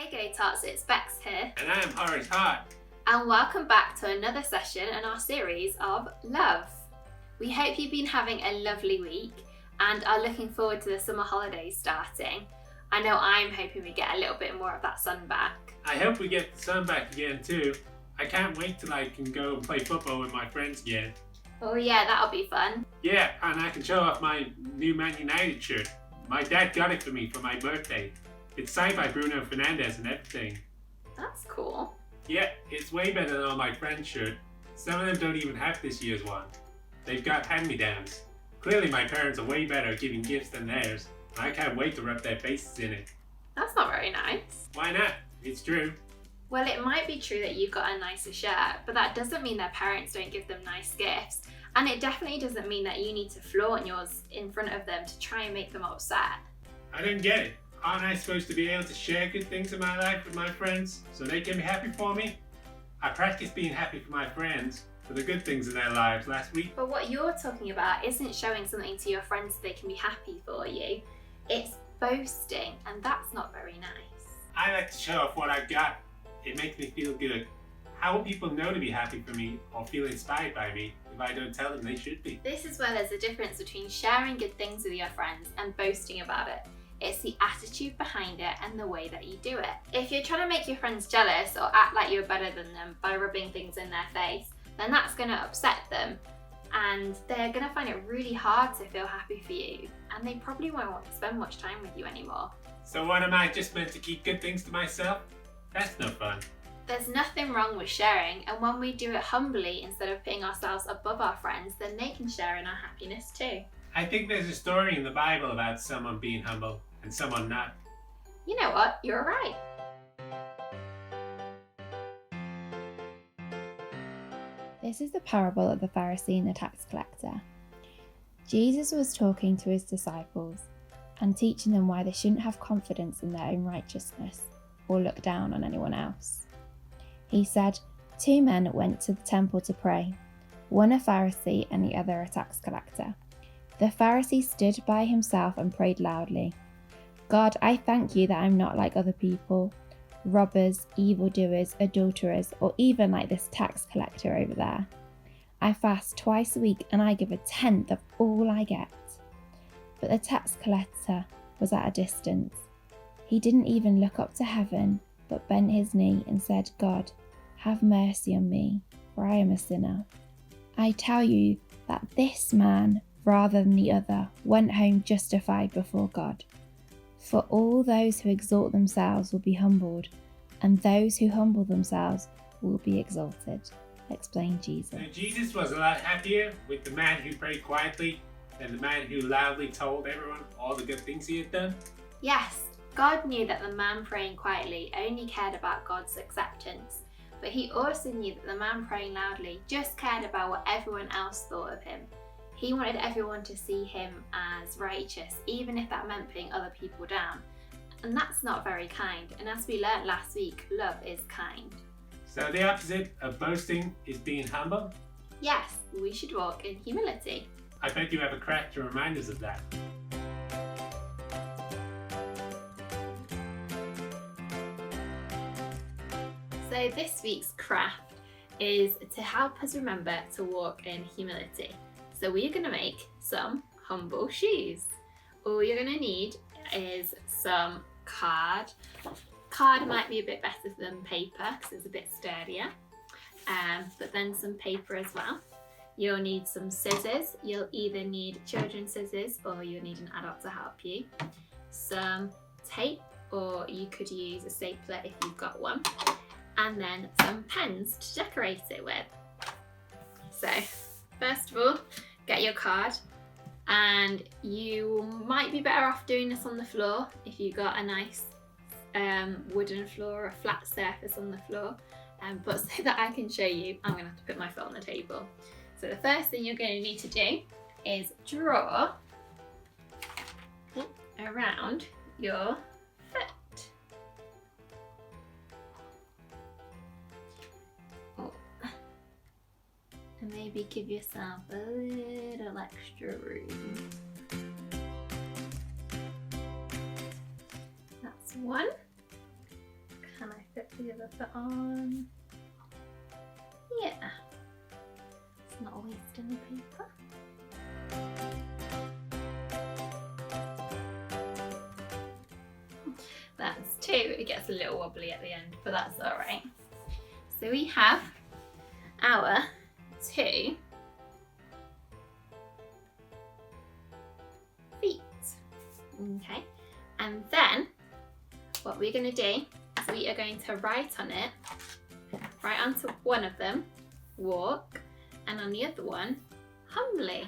Hey GoTots, it's Bex here. And I am Horace Hart. And welcome back to another session in our series of love. We hope you've been having a lovely week and are looking forward to the summer holidays starting. I know I'm hoping we get a little bit more of that sun back. I hope we get the sun back again too. I can't wait till I can go and play football with my friends again. Oh yeah, that'll be fun. Yeah, and I can show off my new Man United shirt. My dad got it for me for my birthday. It's signed by Bruno Fernandes and everything. That's cool. Yeah, it's way better than all my friends' shirt. Some of them don't even have this year's one. They've got hand-me-downs. Clearly my parents are way better at giving gifts than theirs. And I can't wait to rub their faces in it. That's not very nice. Why not? It's true. Well, it might be true that you've got a nicer shirt, but that doesn't mean their parents don't give them nice gifts. And it definitely doesn't mean that you need to flaunt yours in front of them to try and make them upset. I don't get it. Aren't I supposed to be able to share good things in my life with my friends so they can be happy for me? I practiced being happy for my friends for the good things in their lives last week. But what you're talking about isn't showing something to your friends so they can be happy for you. It's boasting, and that's not very nice. I like to show off what I've got. It makes me feel good. How will people know to be happy for me or feel inspired by me if I don't tell them they should be? This is where there's a difference between sharing good things with your friends and boasting about it. It's the attitude behind it and the way that you do it. If you're trying to make your friends jealous or act like you're better than them by rubbing things in their face, then that's going to upset them and they're going to find it really hard to feel happy for you, and they probably won't want to spend much time with you anymore. So what, am I just meant to keep good things to myself? That's no fun. There's nothing wrong with sharing, and when we do it humbly instead of putting ourselves above our friends, then they can share in our happiness too. I think there's a story in the Bible about someone being humble and someone not. You know what? You're right. This is the parable of the Pharisee and the tax collector. Jesus was talking to his disciples and teaching them why they shouldn't have confidence in their own righteousness or look down on anyone else. He said, 2 men went to the temple to pray, one a Pharisee and the other a tax collector. The Pharisee stood by himself and prayed loudly, God, I thank you that I'm not like other people, robbers, evildoers, adulterers, or even like this tax collector over there. I fast twice a week and I give a tenth of all I get. But the tax collector was at a distance. He didn't even look up to heaven, but bent his knee and said, God, have mercy on me, for I am a sinner. I tell you that this man, rather than the other, went home justified before God. For all those who exalt themselves will be humbled, and those who humble themselves will be exalted, explained Jesus. So Jesus was a lot happier with the man who prayed quietly than the man who loudly told everyone all the good things he had done. Yes, God knew that the man praying quietly only cared about God's acceptance, but he also knew that the man praying loudly just cared about what everyone else thought of him. He wanted everyone to see him as righteous, even if that meant putting other people down. And that's not very kind, and as we learnt last week, love is kind. So the opposite of boasting is being humble? Yes, we should walk in humility. I bet you have a craft to remind us of that. So this week's craft is to help us remember to walk in humility. So we're going to make some humble shoes. All you're going to need is some card. Card might be a bit better than paper because it's a bit sturdier, but then some paper as well. You'll need some scissors. You'll either need children's scissors or you'll need an adult to help you. Some tape, or you could use a stapler if you've got one. And then some pens to decorate it with. So first of all, get your card, and you might be better off doing this on the floor if you've got a nice wooden floor or a flat surface on the floor, but so that I can show you, I'm going to have to put my foot on the table. So the first thing you're going to need to do is draw around your foot. And maybe give yourself a little extra room. That's one. the other foot on. Yeah. It's not a waste any paper. That's 2. It gets a little wobbly at the end, but that's alright. So we have our 2 feet. Okay, and then what we're going to do is we are going to write on it, write onto one of them, walk, and on the other one, humbly.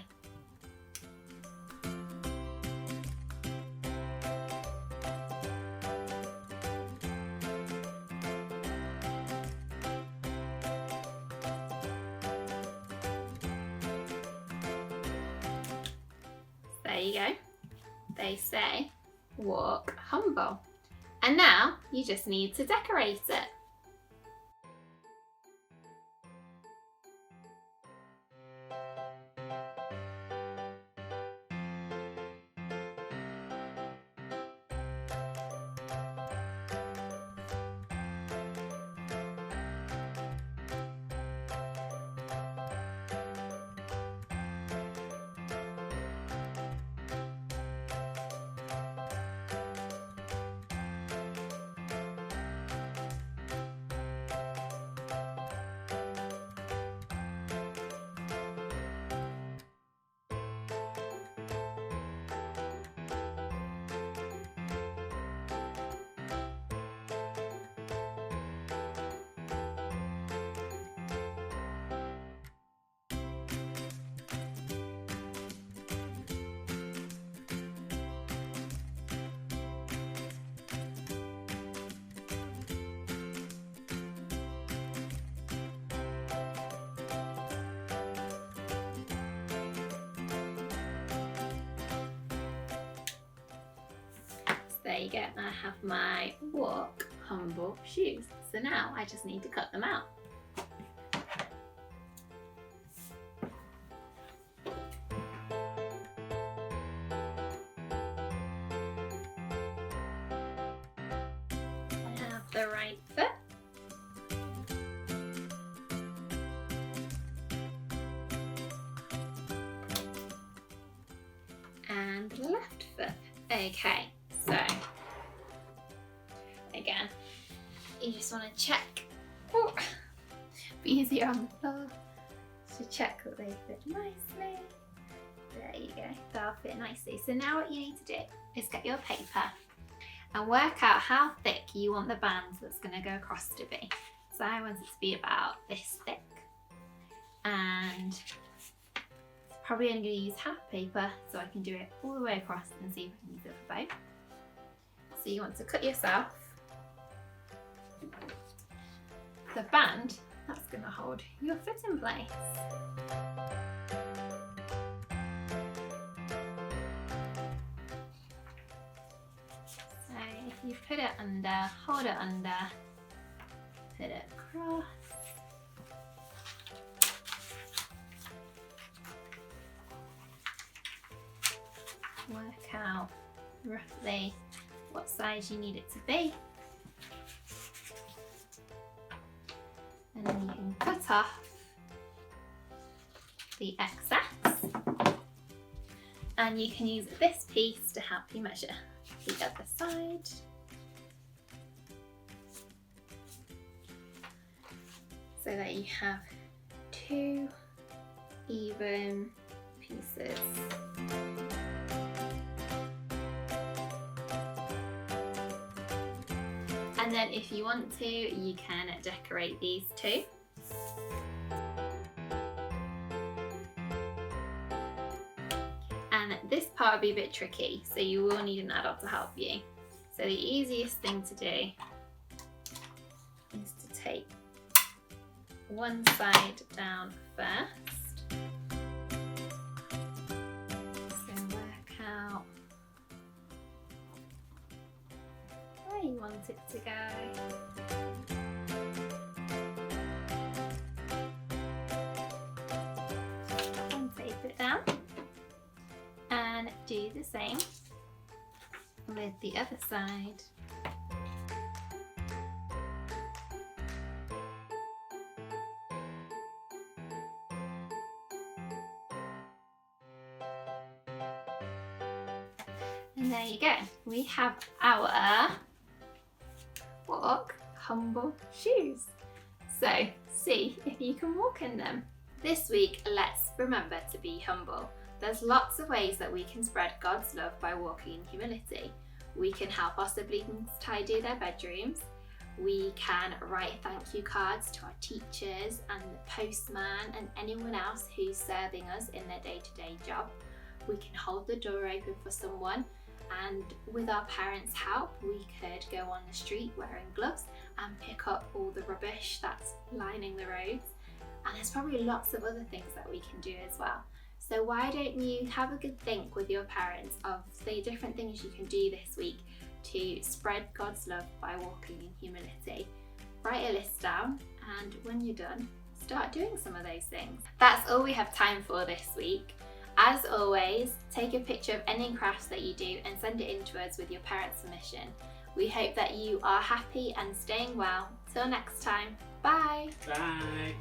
There you go. They say walk humble. And now you just need to decorate it. There you go, I have my walk humble shoes. So now I just need to cut them out. I have the right foot. And the left foot. Okay. So, again, you just want to check, be easier on the floor, to check that they fit nicely. There you go, they'll fit nicely. So now what you need to do is get your paper and work out how thick you want the band that's going to go across to be. So I want it to be about this thick, and probably only going to use half paper so I can do it all the way across and see if I can use it for both. So you want to cut yourself the band that's going to hold your foot in place. So if you put it under, hold it under, put it across. Work out roughly what size you need it to be, and then you can cut off the excess, and you can use this piece to help you measure the other side. So that you have 2 even pieces. And then if you want to, you can decorate these too. And this part will be a bit tricky, so you will need an adult to help you. So the easiest thing to do is to take one side down first. So work out where you want it to go. And tape it down. And do the same with the other side. And there you go. We have our walk humble shoes. So see if you can walk in them. This week, let's remember to be humble. There's lots of ways that we can spread God's love by walking in humility. We can help our siblings tidy their bedrooms. We can write thank you cards to our teachers and the postman and anyone else who's serving us in their day-to-day job. We can hold the door open for someone, and with our parents' help, we could go on the street wearing gloves and pick up all the rubbish that's lining the roads. And there's probably lots of other things that we can do as well. So why don't you have a good think with your parents of the different things you can do this week to spread God's love by walking in humility. Write a list down, and when you're done, start doing some of those things. That's all we have time for this week. As always, take a picture of any crafts that you do and send it in to us with your parents' permission. We hope that you are happy and staying well. Till next time, bye! Bye!